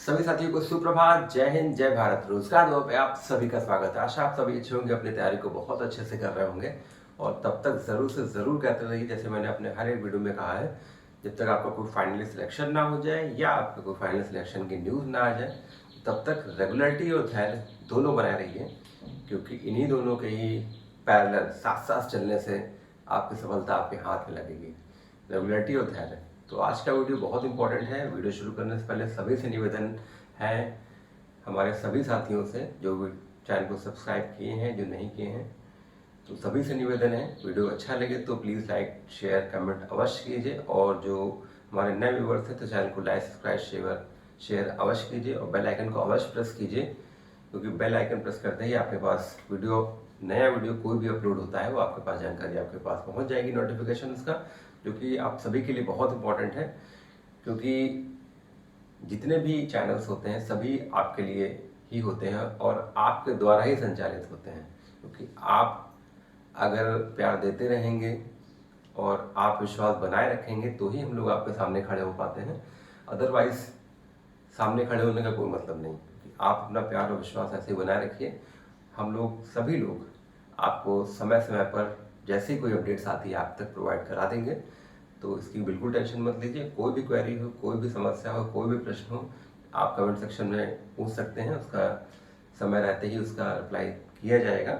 सभी साथियों को सुप्रभात, जय हिंद, जय भारत। रोजगार दो पे आप सभी का स्वागत है। आशा आप सभी अच्छे होंगे, अपनी तैयारी को बहुत अच्छे से कर रहे होंगे और तब तक जरूर से जरूर कहते रहिए, जैसे मैंने अपने हर एक वीडियो में कहा है, जब तक आपका कोई फाइनली सिलेक्शन ना हो जाए या आपका कोई फाइनल सिलेक्शन की न्यूज़ ना आ जाए, तब तक रेगुलरिटी और धैर्य दोनों बनाए रहिए, क्योंकि इन्हीं दोनों के ही पैरेलल साथ साथ चलने से आपकी सफलता आपके हाथ में लगेगी। रेगुलरिटी और धैर्य। तो आज का वीडियो बहुत इंपॉर्टेंट है। वीडियो शुरू करने से पहले सभी से निवेदन है, हमारे सभी साथियों से जो चैनल को सब्सक्राइब किए हैं, जो नहीं किए हैं, तो सभी से निवेदन है, वीडियो अच्छा लगे तो प्लीज़ लाइक शेयर कमेंट अवश्य कीजिए। और जो हमारे नए व्यूवर्स हैं तो चैनल को लाइक सब्सक्राइब शेयर अवश्य कीजिए और बेल आइकन को अवश्य प्रेस कीजिए, क्योंकि बेल आइकन प्रेस करते ही आपके पास नया वीडियो कोई भी अपलोड होता है वो आपके पास जानकारी आपके पास पहुंच जाएगी, नोटिफिकेशन उसका, जो कि आप सभी के लिए बहुत इंपॉर्टेंट है। क्योंकि जितने भी चैनल्स होते हैं सभी आपके लिए ही होते हैं और आपके द्वारा ही संचालित होते हैं, क्योंकि आप अगर प्यार देते रहेंगे और आप विश्वास बनाए रखेंगे तो ही हम लोग आपके सामने खड़े हो पाते हैं। अदरवाइज सामने खड़े होने का कोई मतलब नहीं। आप अपना प्यार और विश्वास ऐसे बनाए रखिए, हम लोग सभी लोग आपको समय समय पर जैसे ही कोई अपडेट्स आती है आप तक प्रोवाइड करा देंगे। तो इसकी बिल्कुल टेंशन मत लीजिए। कोई भी क्वेरी हो, कोई भी समस्या हो, कोई भी प्रश्न हो, आप कमेंट सेक्शन में पूछ सकते हैं। उसका समय रहते ही उसका रिप्लाई किया जाएगा।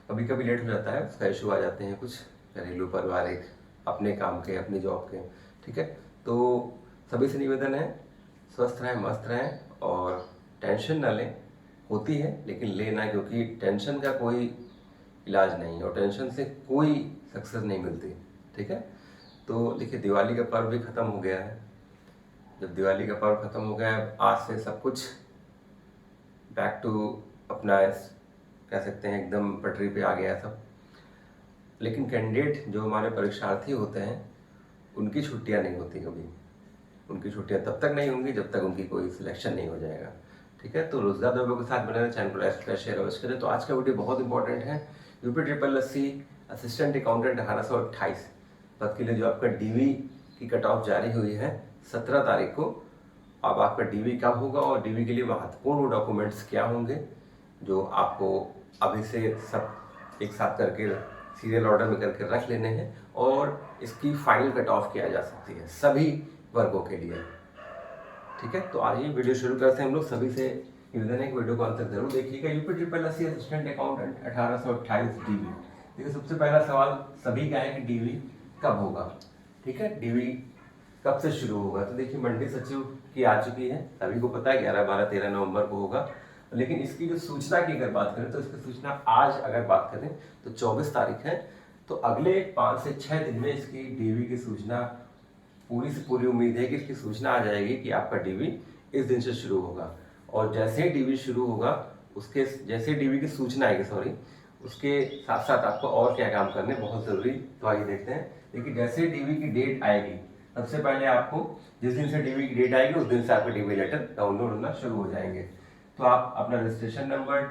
कभी कभी लेट हो जाता है, उसका इशू आ जाते हैं कुछ घरेलू पारिवारिक, अपने काम के, अपनी जॉब के, ठीक है। तो सभी से निवेदन है, स्वस्थ रहें, मस्त रहें और टेंशन ना लें। होती है लेकिन लेना, क्योंकि टेंशन का कोई इलाज नहीं और टेंशन से कोई सक्सेस नहीं मिलती, ठीक है। तो देखिए, दिवाली का पर्व भी ख़त्म हो गया है। जब दिवाली का पर्व ख़त्म हो गया है, आज से सब कुछ बैक टू अपना कह सकते हैं एकदम पटरी पे आ गया है सब। लेकिन कैंडिडेट जो हमारे परीक्षार्थी होते हैं उनकी छुट्टियां नहीं होती कभी। उनकी छुट्टियां तब तक नहीं होंगी जब तक उनकी कोई सिलेक्शन नहीं हो जाएगा, ठीक है। तो रोजगार द्रव्यों के साथ बने रहना, चैनल को लाइक शेयर अवश्य करें। तो आज का वीडियो बहुत इंपॉर्टेंट है। UP triple S C assistant accountant 1828 पद के लिए जो आपका डीवी की कट ऑफ जारी हुई है 17 तारीख को। अब आपका डीवी कब होगा और डीवी के लिए महत्वपूर्ण डॉक्यूमेंट्स क्या होंगे, जो आपको अभी से सब एक साथ करके सीरियल ऑर्डर में करके रख लेने हैं, और इसकी फाइनल कट ऑफ किया जा सकती है सभी वर्गों के लिए, ठीक है। तो आइए वीडियो शुरू करते हैं हम लोग। सभी से निवेदन है कि वीडियो को अंत तक जरूर देखिएगा। UP triple S C assistant accountant 1828 DV. देखिए, सबसे पहला सवाल सभी का है कि डीवी कब होगा, ठीक है। डीवी कब से शुरू होगा? तो देखिए, मंडी सचिव की आ चुकी है, सभी को पता है 11, 12, 13 नवंबर को होगा। लेकिन इसकी जो सूचना की अगर बात करें तो इसकी सूचना आज अगर बात करें तो 24 तारीख है। तो अगले 5 से 6 दिन में इसकी डीवी की सूचना, पूरी से पूरी उम्मीद है कि इसकी सूचना आ जाएगी कि आपका डीवी इस दिन से शुरू होगा। और जैसे ही डीवी शुरू होगा, उसके जैसे डीवी की सूचना आएगी, सॉरी, उसके साथ साथ आपको और क्या काम करने बहुत ज़रूरी, तो आइए देखते हैं। देखिए, जैसे डीवी की डेट आएगी सबसे पहले आपको, जिस दिन से डीवी की डेट आएगी उस दिन से आपके डीवी लेटर डाउनलोड होना शुरू हो जाएंगे। तो आप अपना रजिस्ट्रेशन नंबर,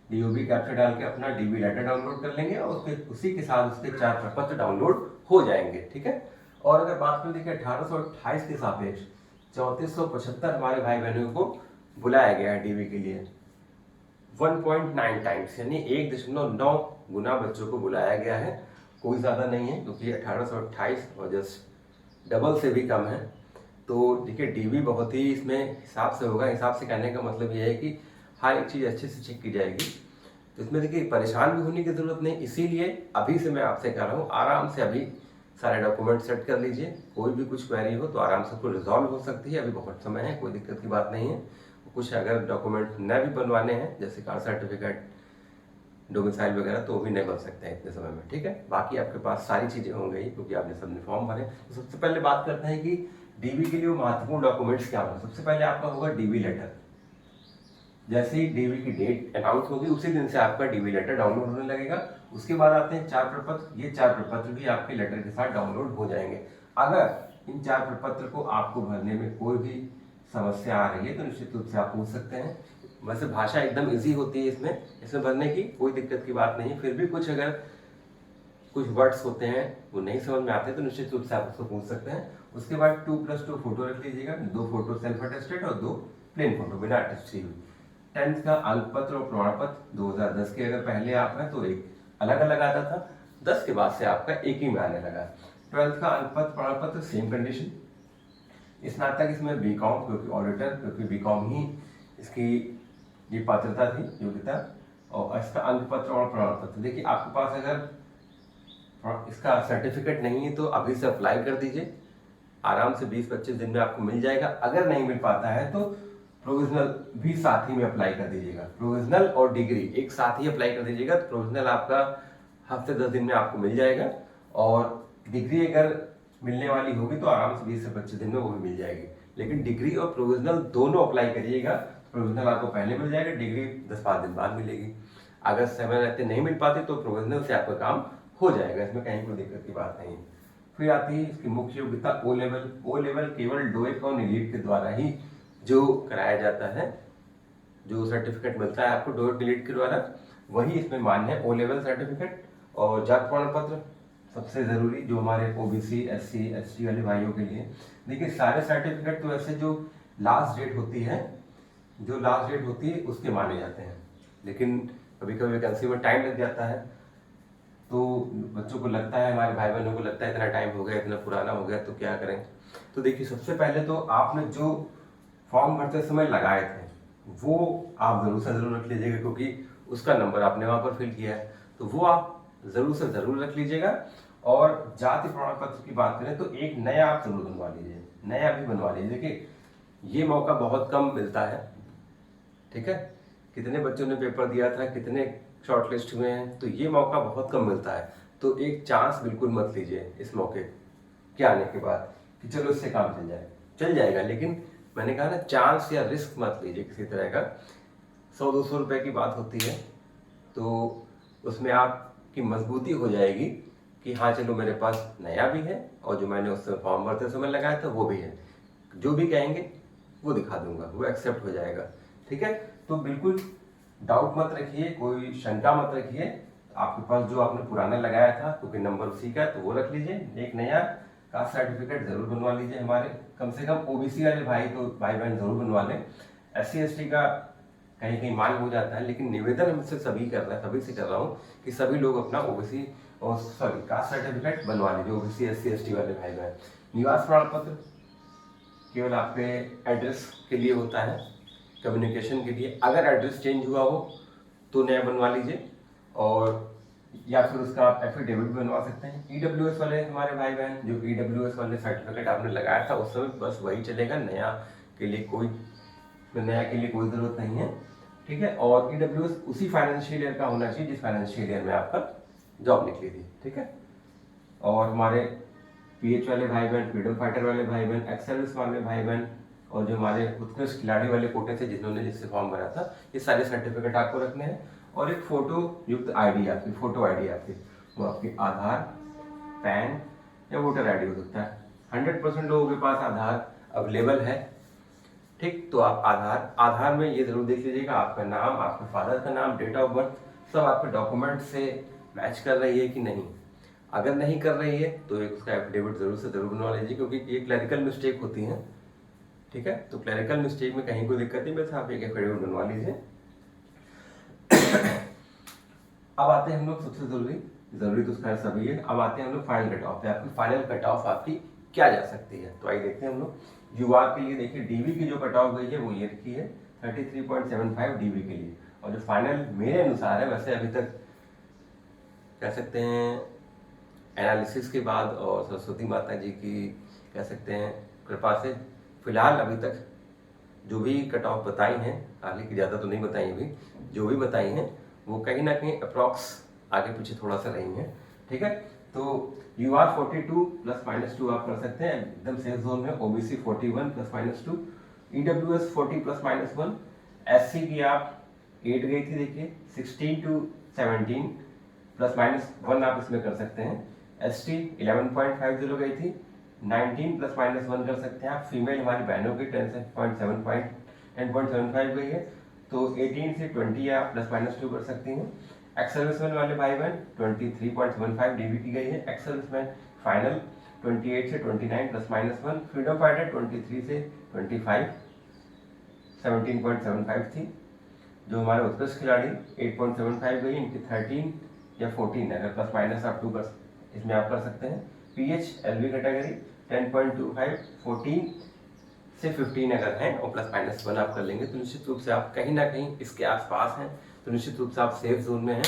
डीओबी कैप्चर डाल के अपना डीवी लेटर डाउनलोड कर लेंगे और उसके उसी के साथ उसके 4 प्रपत्र डाउनलोड हो जाएंगे, ठीक है। और अगर बात करें, देखिए 1828 के सापेक्ष 3475 हमारे भाई बहनों को बुलाया गया है डीवी के लिए। 1.9 टाइम्स यानी 1.9 गुना बच्चों को बुलाया गया है। कोई ज़्यादा नहीं है, क्योंकि 1828 और जस्ट डबल से भी कम है। तो देखिए, डीवी बहुत ही इसमें हिसाब से होगा। हिसाब से कहने का मतलब ये है कि हर एक चीज़ अच्छे से चेक की जाएगी। तो इसमें देखिए, परेशान भी होने की ज़रूरत नहीं। इसीलिए अभी से मैं आपसे कह रहा हूँ, आराम से अभी सारे डॉक्यूमेंट सेट कर लीजिए। कोई भी कुछ क्वेरी हो तो आराम से कोई रिजॉल्व हो सकती है, अभी बहुत समय है, कोई दिक्कत की बात नहीं है। कुछ अगर डॉक्यूमेंट न भी बनवाने हैं, जैसे कास्ट सर्टिफिकेट, डोमिसाइल वगैरह, तो भी नहीं बन सकते हैं इतने समय में, ठीक है। बाकी आपके पास सारी चीज़ें हो गई, क्योंकि आपने सबने फॉर्म भरे। तो सबसे पहले बात करते हैं कि डीवी के लिए वो महत्वपूर्ण डॉक्यूमेंट्स क्या होंगे। सबसे पहले आपका होगा डीवी लेटर। जैसे ही डीवी की डेट अनाउंस होगी उसी दिन से आपका डीवी लेटर डाउनलोड होने लगेगा। उसके बाद आते हैं 4 प्रपत्र। ये 4 प्रपत्र भी आपके लेटर के साथ डाउनलोड हो जाएंगे। अगर इन 4 प्रपत्र को आपको भरने में कोई भी समस्या आ रही है तो निश्चित रूप से आप पूछ सकते हैं। वैसे भाषा एकदम इजी होती है, इसमें भरने की कोई दिक्कत की बात नहीं है। फिर भी कुछ वर्ड्स होते हैं वो नहीं समझ में आते तो निश्चित रूप से आप उसको पूछ सकते हैं। उसके बाद 2+2 फोटो रख लीजिएगा, 2 फोटो सेल्फ अटेस्टेड और 2 प्लेन फोटो बिना अटैच की हुई। 10th का अंक पत्र और प्रमाण पत्र 2010 के अगर पहले आप हैं तो एक अलग अलग आता था, 10 के बाद से आपका एक ही में आने लगा। 12th का अंक पत्र प्रमाण पत्र सेम कंडीशन। स्नातक इसमें बीकॉम, क्योंकि ऑडिटर, क्योंकि बीकॉम ही इसकी ये पात्रता थी, योग्यता। और इसका अंक पत्र और प्रमाण पत्र, देखिए आपके पास अगर इसका सर्टिफिकेट नहीं है तो अभी से अप्लाई कर दीजिए, आराम से 20-25 दिन में आपको मिल जाएगा। अगर नहीं मिल पाता है तो प्रोविजनल भी साथ ही में अप्लाई कर दीजिएगा। प्रोविजनल और डिग्री एक साथ ही अप्लाई कर दीजिएगा, तो प्रोविजनल आपका हफ्ते 10 दिन में आपको मिल जाएगा, और डिग्री अगर मिलने वाली होगी तो आराम से 20 से 25 दिन में वो भी मिल जाएगी। लेकिन डिग्री और प्रोविजनल दोनों अप्लाई करिएगा, प्रोविजनल आपको पहले मिल जाएगा, डिग्री 10-5 दिन बाद मिलेगी। अगर समय रहते नहीं मिल पाती तो प्रोविजनल से आपका काम हो जाएगा, इसमें कहीं कोई दिक्कत की बात नहीं। फिर आती है इसकी मुख्य योग्यता ओ लेवल। ओ लेवल केवल डोएक और नीलीट के द्वारा ही जो कराया जाता है, जो सर्टिफिकेट मिलता है आपको डोएक नीलीट के द्वारा, वही इसमें मान्य है, ओ लेवल सर्टिफिकेट। और जाति प्रमाण पत्र सबसे जरूरी, जो हमारे ओबीसी, एससी, एसटी वाले भाइयों के लिए। देखिए सारे सर्टिफिकेट तो ऐसे जो लास्ट डेट होती है, उसके माने जाते हैं, लेकिन कभी कभी वैकेंसी में टाइम लग जाता है, तो बच्चों को लगता है, हमारे भाई बहनों को लगता है इतना टाइम हो गया, इतना पुराना हो गया, तो क्या करें। तो देखिए सबसे पहले तो आपने जो फॉर्म भरते समय लगाए थे वो आप जरूर से जरूर रख लीजिएगा, क्योंकि उसका नंबर आपने वहां पर फिल किया है, तो वो आप जरूर से जरूर रख लीजिएगा। और जाति प्रमाण पत्र की बात करें तो एक नया आप जरूर बनवा लीजिए, नया भी बनवा लीजिए। देखिए ये मौका बहुत कम मिलता है, ठीक है। कितने बच्चों ने पेपर दिया था, कितने शॉर्टलिस्ट हुए हैं, तो ये मौका बहुत कम मिलता है। तो एक चांस बिल्कुल मत लीजिए इस मौके के आने के बाद कि चलो इससे काम चल जाएगा, लेकिन मैंने कहा ना, चांस या रिस्क मत लीजिए किसी तरह का। 100-200 रुपए की बात होती है, तो उसमें आपकी मजबूती हो जाएगी कि हाँ चलो मेरे पास नया भी है, और जो मैंने उससे फॉर्म भरते समय लगाया था वो भी है, जो भी कहेंगे वो दिखा दूंगा, वो एक्सेप्ट हो जाएगा, ठीक है। तो बिल्कुल डाउट मत रखिए, कोई शंका मत रखिए। आपके पास जो आपने पुराना लगाया था, क्योंकि नंबर उसी का है, तो वो रख लीजिए। एक नया कास्ट सर्टिफिकेट जरूर बनवा लीजिए, हमारे कम से कम ओबीसी वाले भाई बहन जरूर बनवा लें। एससी एसटी का कहीं कहीं मांग हो जाता है, लेकिन निवेदन हमसे सभी से कर रहा हूँ कि सभी लोग अपना ओबीसी और कास्ट सर्टिफिकेट बनवा लीजिए, ओबीसी एससी एसटी वाले भाई बहन। निवास प्रमाण पत्र केवल आपके एड्रेस के लिए होता है, कम्युनिकेशन के लिए। अगर एड्रेस चेंज हुआ हो तो नया बनवा लीजिए, और या फिर उसका आप एफिडेविट बनवा सकते हैं। ईडब्ल्यूएस वाले हमारे भाई बहन, जो ईडब्ल्यूएस वाले सर्टिफिकेट आपने लगाया था उस समय, बस वही चलेगा, नया के लिए कोई जरूरत नहीं है, ठीक है। और ईडब्ल्यूएस उसी फाइनेंशियल ईयर का होना चाहिए जिस फाइनेंशियल ईयर में आपका जॉब निकली थी, ठीक है। और हमारे पीएच वाले भाई बहन, फ्रीडम फाइटर वाले भाई बहन, एक्स सर्विस वाले भाई बहन, और जो हमारे उत्कृष्ट खिलाड़ी वाले कोटे थे जिससे फॉर्म भरा था, ये सारे सर्टिफिकेट आपको रखने हैं। और एक फोटो युक्त आईडी आपकी, फोटो आईडी आपकी, वो आपकी आधार, पैन या वोटर आईडी हो सकता है। 100% लोगों के पास आधार अवेलेबल है, ठीक। तो आप आधार में ये जरूर देख लीजिएगा आपका नाम, आपके फादर का नाम, डेट ऑफ बर्थ, सब आपके डॉक्यूमेंट से मैच कर रही है कि नहीं। अगर नहीं कर रही है तो एक उसका एफिडेविट जरूर से जरूर बनवा लीजिए, क्योंकि ये क्लरिकल मिस्टेक होती है, ठीक है। तो क्लरिकल मिस्टेक में कहीं कोई दिक्कत नहीं, बस आप एक एफिडेविट बनवा लीजिए। अब आते हैं हम लोग सबसे जरूरी तो उसका सभी है। अब आते हैं हम लोग फाइनल कट ऑफ पे, आपकी फाइनल कट ऑफ आपकी क्या जा सकती है। तो आइए देखते हैं हम लोग। युवा के लिए देखिए डीवी की जो कट ऑफ गई है वो ये रखी है 33.75 डीवी के लिए, और जो फाइनल मेरे अनुसार है, वैसे अभी तक कह सकते हैं एनालिसिस के बाद और सरस्वती माता जी की कह सकते हैं कृपा से, फिलहाल अभी तक जो भी कट ऑफ बताई हैं, हालांकि ज़्यादा तो नहीं बताई अभी, जो भी बताई हैं वो कहीं ना कहीं अप्रॉक्स आगे पीछे थोड़ा सा रही हैं, ठीक है। तो UR 42 ±2 आप कर सकते हैं, एकदम सेफ जोन में। OBC 41 ±2, EWS 40 ±1, SC की आप 8 गई थी, देखिए 16 to 17 ±1 आप इसमें कर सकते हैं। ST 11.50 गई थी, 19 ±1 कर सकते हैं आप। फीमेल हमारी बहनों की 10.75 गई है, तो 18 से 20 आप ±2 कर सकती हैं। एक्स सर्विसमैन वाले भाई बहन 23.15 डीवी की गई है। एक्स सर्विसमैन फाइनल 28 से 29 ±1। फ्रीडम फाइटर 23 से 25, 17.75 थी। जो हमारे उत्कृष्ट खिलाड़ी 8.75 गई, इनकी 13 या 14 है, अगर प्लस माइनस आप 2 कर इसमें आप कर सकते हैं। पीएच एलवी कैटेगरी 10.25, 14 से 15 अगर हैं और प्लस माइनस 1 आप कर लेंगे तो निश्चित रूप से आप कहीं ना कहीं इसके आसपास हैं, तो निश्चित रूप से आप सेफ जोन में हैं।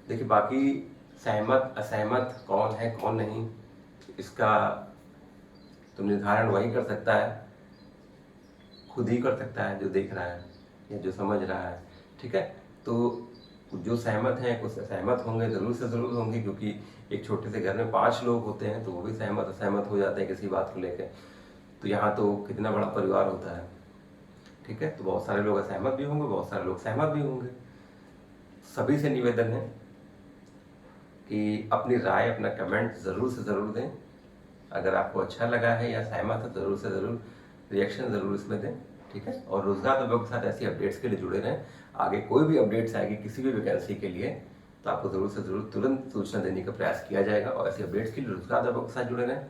देखिए बाकी सहमत असहमत कौन है कौन नहीं, इसका तो निर्धारण वही कर सकता है, खुद ही कर सकता है जो देख रहा है या जो समझ रहा है। ठीक है, तो जो सहमत हैं कुछ असहमत होंगे, ज़रूर से ज़रूर होंगे, क्योंकि एक छोटे से घर में 5 लोग होते हैं तो वो भी सहमत असहमत हो जाते हैं किसी बात को लेकर। तो यहाँ तो कितना बड़ा परिवार होता है। ठीक है, तो बहुत सारे लोग असहमत भी होंगे, बहुत सारे लोग सहमत भी होंगे। सभी से निवेदन है कि अपनी राय, अपना कमेंट ज़रूर से ज़रूर दें। अगर आपको अच्छा लगा है या सहमत है, ज़रूर से ज़रूर रिएक्शन ज़रूर इसमें दें। ठीक है, और रोजगार द्रव्यों के साथ ऐसी अपडेट्स के लिए जुड़े रहें। आगे कोई भी अपडेट्स आएगी किसी भी वैकेंसी के लिए तो आपको ज़रूर से ज़रूर तुरंत सूचना देने का प्रयास किया जाएगा। और ऐसी अपडेट्स के लिए रोजगार द्रव्यों के साथ जुड़े रहें,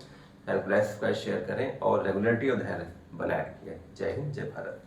चैनल को लाइक सब्सक्राइब शेयर करें और रेगुलरिटी और धैर्य बनाए रखिए। जय हिंद, जय भारत।